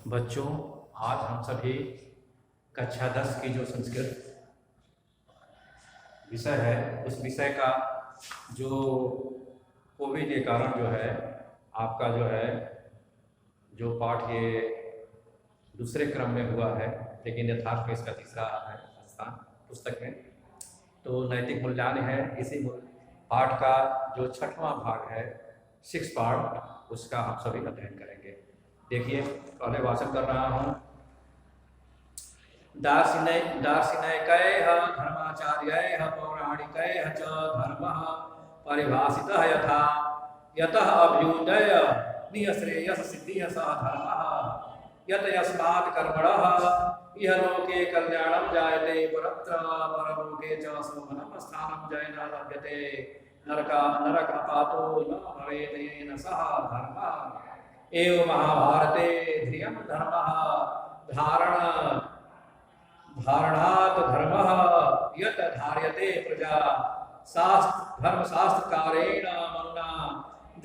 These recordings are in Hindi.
बच्चों, आज हम सभी कक्षा 10 की जो संस्कृत विषय है उस विषय का जो कोविड के कारण जो है आपका जो पाठ ये दूसरे क्रम में हुआ है, लेकिन यथार्थ में इसका तीसरा है स्थान पुस्तक में। तो नैतिक मूल्यांकन है। इसी पाठ का जो 6वां भाग है 6 पार्ट, उसका हम सभी अध्ययन करेंगे। देखिए, पहले भाषण कर रहा हूँ। दार्शनिकैः धर्माचार्यैः पौराणिकैः च धर्मः परिभाषितः यतः अभ्युदय निःश्रेयस सिद्धिः सः धर्मः यत् यस्मात् कर्मणः इह लोके कल्याणं जायते परत्र परलोके च शोभनं स्थानं जयेन लभ्यते नरकापातो न भवेत् येन सः धर्मः एव महाभारते धियं धर्मः धारणात् धर्मः यत् धार्यते प्रजा धर्मशास्त्रकारेण मनुना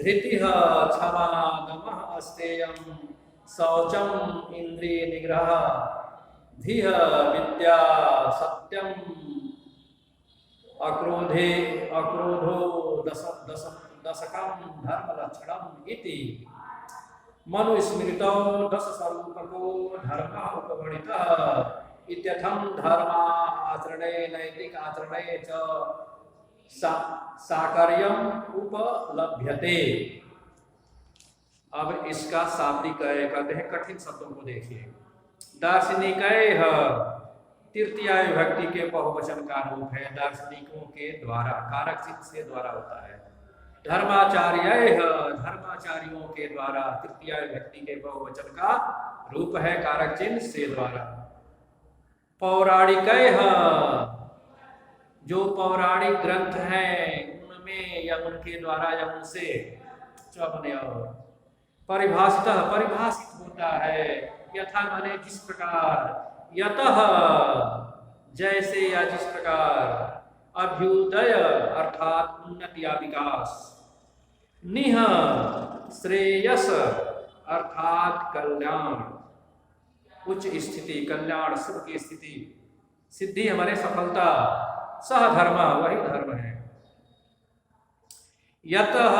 धृतिः क्षमा दमः अस्तेयं शौचम् इंद्रिय निग्रह धीः विद्या सत्यम अक्रोधो दशकं धर्मलक्षणम् इति मनुस्मृतौ दशस्वरूपको धर्मः उपगणितः इत्यथं धर्माचरणे नैतिक आचरणे च साकर्यम् उपलभ्यते। अब इसका शाब्दिक कहते हैं, कठिन शब्दों को देखिए। दार्शनिकैः तृतीय विभक्ति के बहुवचन का रूप है, दार्शनिकों के द्वारा, कारक चिन्ह से द्वारा होता है। धर्माचार्यैः धर्माचार्यों के द्वारा, तृतीय विभक्ति के बहुवचन का रूप है, कारक चिन्ह से द्वारा। पौराणिकैः जो पौराणिक ग्रंथ हैं उनमें या उनके द्वारा या उनसे परिभाषित होता है। यथा माने जिस प्रकार, यतः जैसे या जिस प्रकार, अभ्युदय अर्थात उन्नति या विकास, निह श्रेयस अर्थात कल्याण, उच्च स्थिति, कल्याण, सुख की स्थिति, सिद्धि हमारे सफलता, सह धर्म वही धर्म है। यतः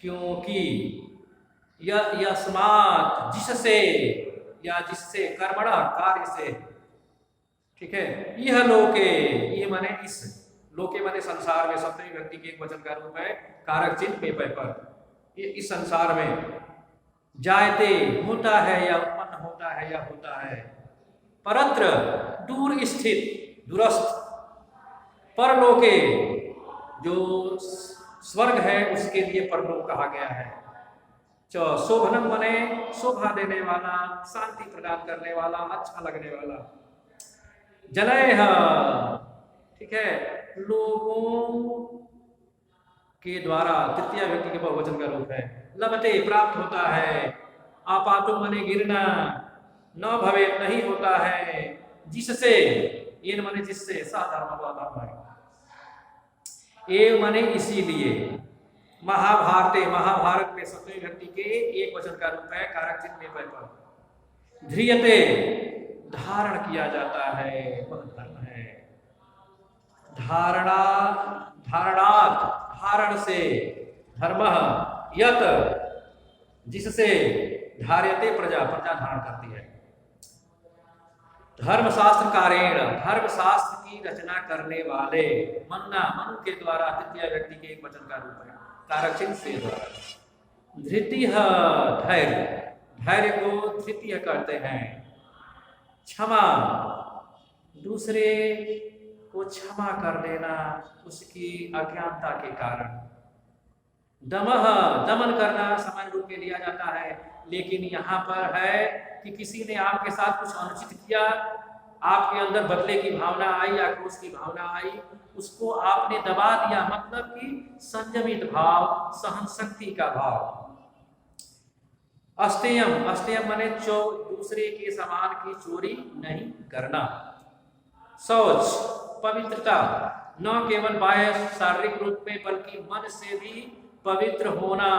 क्योंकि, यस्मात् जिससे या जिससे, कर्मणा कार्य से, ठीक है। यह लोके, यह माने इस, लोके माने संसार में, सप्तमी विभक्ति के एक वचन का रूप है, कारक चिन्ह पेपर पर। ये इस संसार में जायते होता है या उत्पन्न होता है या होता है, परत्र दूर स्थित, दूरस्थ, परलोके जो स्वर्ग है उसके लिए परलोक कहा गया है। शोभनम मने शोभा देने वाला, शांति प्रदान करने वाला, अच्छा लगने वाला। जनैः, ठीक है, लोगों के द्वारा, तृतीय व्यक्ति के बहुवचन का रूप है। लभते प्राप्त होता है, आपातो मने गिरना, न भवे नहीं होता है, जिससे, ये माने जिससे, सा धर्म धर्म है। एव माने इसीलिए, महाभारते, महाभारत में सप्तमी विभक्ति के एक वचन का रूप है, कारक चिन्ह में पर। ध्रियते धारण किया जाता है, वह धर्म है। धारणात् धारण से, धर्म यत जिससे, धार्यते प्रजा, प्रजा धारण करती है। धर्मशास्त्र कारेण, धर्मशास्त्र की रचना करने वाले, मनुना, मनु के द्वारा, तृतीय व्यक्ति के एक वचन का रूप है, कारक चिन्ह से द्वारा। धृतिः धैर्य, धैर्य को धृतिय कहते हैं। क्षमा, दूसरे को क्षमा कर देना उसकी अज्ञानता के कारण। दमः, दमन करना सामान्य रूप में लिया जाता है, लेकिन यहाँ पर है कि किसी ने आपके साथ कुछ अनुचित किया, आपके अंदर बदले की भावना आई, आक्रोश की भावना आई, उसको आपने दबा दिया, मतलब कि संयमित भाव, सहन शक्ति का भाव। अस्तेयम, अस्तेयम माने दूसरे के सामान की चोरी नहीं करना। शौच, पवित्रता, न केवल बाह्य शारीरिक रूप में बल्कि मन से भी पवित्र होना।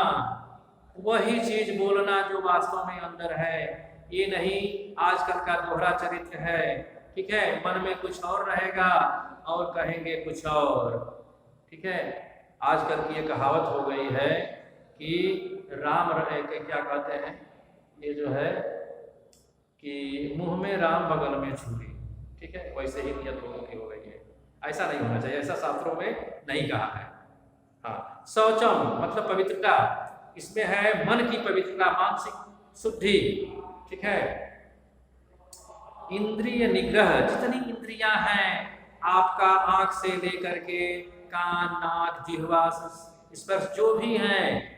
वही चीज बोलना जो वास्तव में अंदर है, ये नहीं आजकल का दोहरा चरित्र है। ठीक है, मन में कुछ और रहेगा और कहेंगे कुछ और। ठीक है, आजकल की ये कहावत हो गई है कि राम रहे के क्या कहते हैं, ये जो है कि मुंह में राम बगल में छुरी। ठीक है, वैसे ही नियत लोगों की हो गई है। ऐसा नहीं होना चाहिए, ऐसा शास्त्रों में नहीं कहा है। हाँ, शौचम मतलब पवित्रता, इसमें है मन की पवित्रता, मानसिक शुद्धि। ठीक है, इंद्रिय निग्रह, जितनी इंद्रियां हैं आपका, आंख से लेकर के कान, नाक, जिह्वा, स्पर्श जो भी हैं,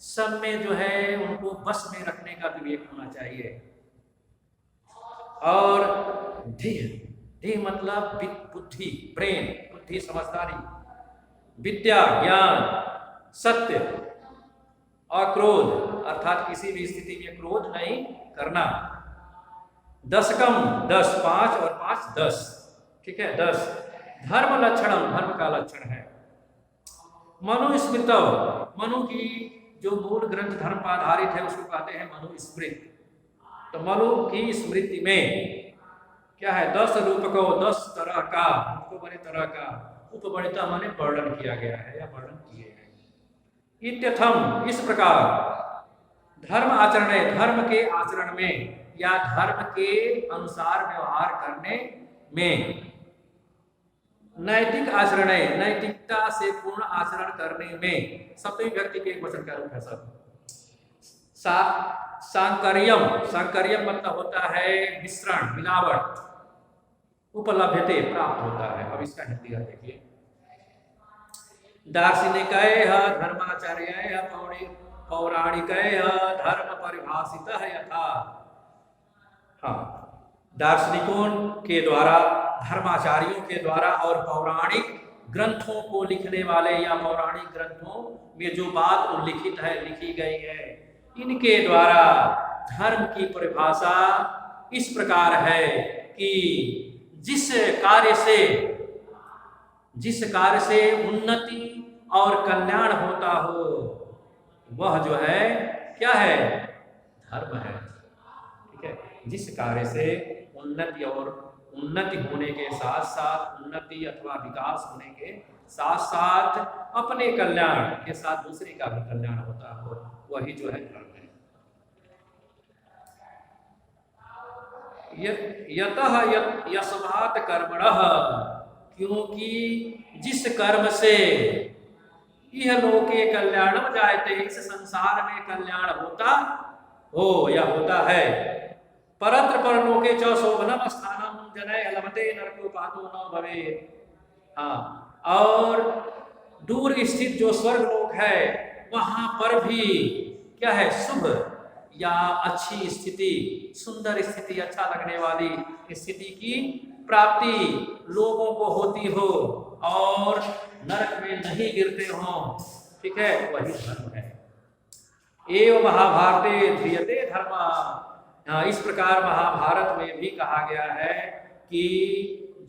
सब में जो है उनको बस में रखने का विवेक होना चाहिए। और धीर, धीर मतलब बुद्धि, ब्रेन, बुद्धि, समझदारी, विद्या, ज्ञान, सत्य, अक्रोध अर्थात किसी भी स्थिति में क्रोध नहीं करना। 10 कम 10, 5 और 5 10। ठीक है, 10 धर्म लक्षणम, धर्म का लक्षण है। मनुस्मृतव, मनु की जो मूल ग्रंथ धर्म पर आधारित है उसको कहते हैं मनुस्मृति। तो मनु की स्मृति में क्या है, 10 रूपकों, 10 तरह का, उनको बड़े तरह का, उपवर्णिता माने वर्णन किया गया है या वर्णन किए हैं। इत्यथम, इस प्रकार धर्म आचरण, धर्म के आचरण में या धर्म के अनुसार व्यवहार करने में, नैतिक आचरण, नैतिकता से पूर्ण आचरण करने में, सप्तमी व्यक्ति के एक वचन का रूप है सब। सांकर्यम, सांकर्यम मतलब होता है मिश्रण, मिलावट, उपलब्धते प्राप्त होता है। अब इसका हिंदी देखिए, दार्शनिकय धर्माचार्य पौराणिकय धर्म परिभाषित यथा। हाँ, दार्शनिकों के द्वारा, धर्माचार्यों के द्वारा और पौराणिक ग्रंथों को लिखने वाले या पौराणिक ग्रंथों में जो बात उल्लिखित है, लिखी गई है, इनके द्वारा धर्म की परिभाषा इस प्रकार है कि जिस कार्य से उन्नति और कल्याण होता हो वह जो है क्या है, धर्म है। ठीक है, जिस कार्य से उन्नति होने के साथ साथ, उन्नति अथवा विकास होने के साथ साथ अपने कल्याण के साथ दूसरे का भी कल्याण होता हो, वही जो है धर्म है। यतः यस्मात् कर्मणः, क्योंकि जिस कर्म से यह लोके कल्याणम जायते, इस संसार में कल्याण होता हो या होता है, परत्र परलोके च शोभनम स्थानम जनय लभते नरकोपातो न भवेत्। हाँ, और दूर स्थित जो स्वर्ग लोक है वहां पर भी क्या है, शुभ या अच्छी स्थिति, सुंदर स्थिति, अच्छा लगने वाली स्थिति की प्राप्ति लोगों को होती हो और नरक में नहीं गिरते हो। ठीक है, वही धर्म है। एवं महाभारते ध्रियते धर्म, इस प्रकार महाभारत में भी कहा गया है कि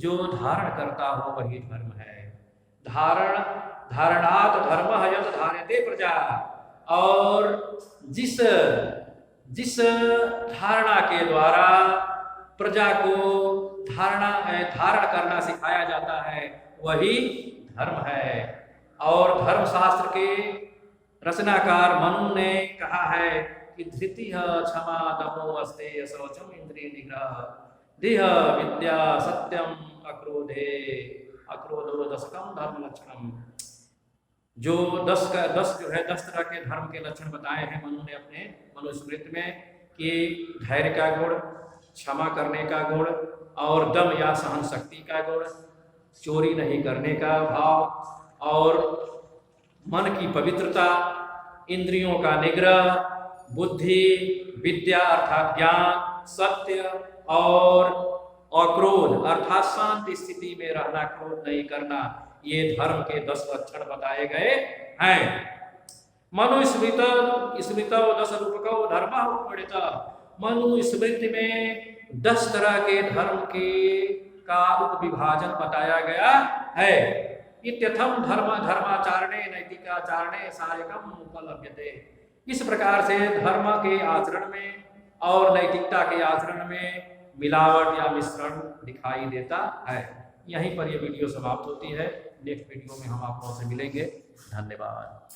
जो धारण करता हो वही धर्म है। धारणात् धर्मः यत् धार्यते प्रजा, और जिस धारणा के द्वारा प्रजा को धारण करना सिखाया जाता है वही धर्म है। और धर्मशास्त्र के रचनाकार मनु ने कहा है कि धृति क्षमा दमो अस्तेय शौचम इंद्रिय निग्रह देह विद्या सत्यम अक्रोधो दशकम धर्म लक्षणम। जो 10 जो है 10 तरह के धर्म के लक्षण बताए हैं मनु ने अपने मनुस्मृति में, कि धैर्य का गुण, क्षमा करने का गुण, और दम या सहन शक्ति का गुण, चोरी नहीं करने का भाव, और मन की पवित्रता, इंद्रियों का निग्रह, बुद्धि, विद्या अर्थात ज्ञान, सत्य, और अक्रोध अर्थात शांत स्थिति में रहना, क्रोध नहीं करना, ये धर्म के 10 लक्षण बताए गए हैं। मनुस्मृत 10 रूपको धर्म उपवर्णित, मनुस्मृति में 10 तरह के धर्म का उपविभाजन बताया गया है। इत्यथम धर्माचारणे नैतिकाचारणे सायकम उपलभ्यते, इस प्रकार से धर्म के आचरण में और नैतिकता के आचरण में मिलावट या मिश्रण दिखाई देता है। यहीं पर यह वीडियो समाप्त होती है। नेक्स्ट वीडियो में हम आप लोगों से मिलेंगे। धन्यवाद।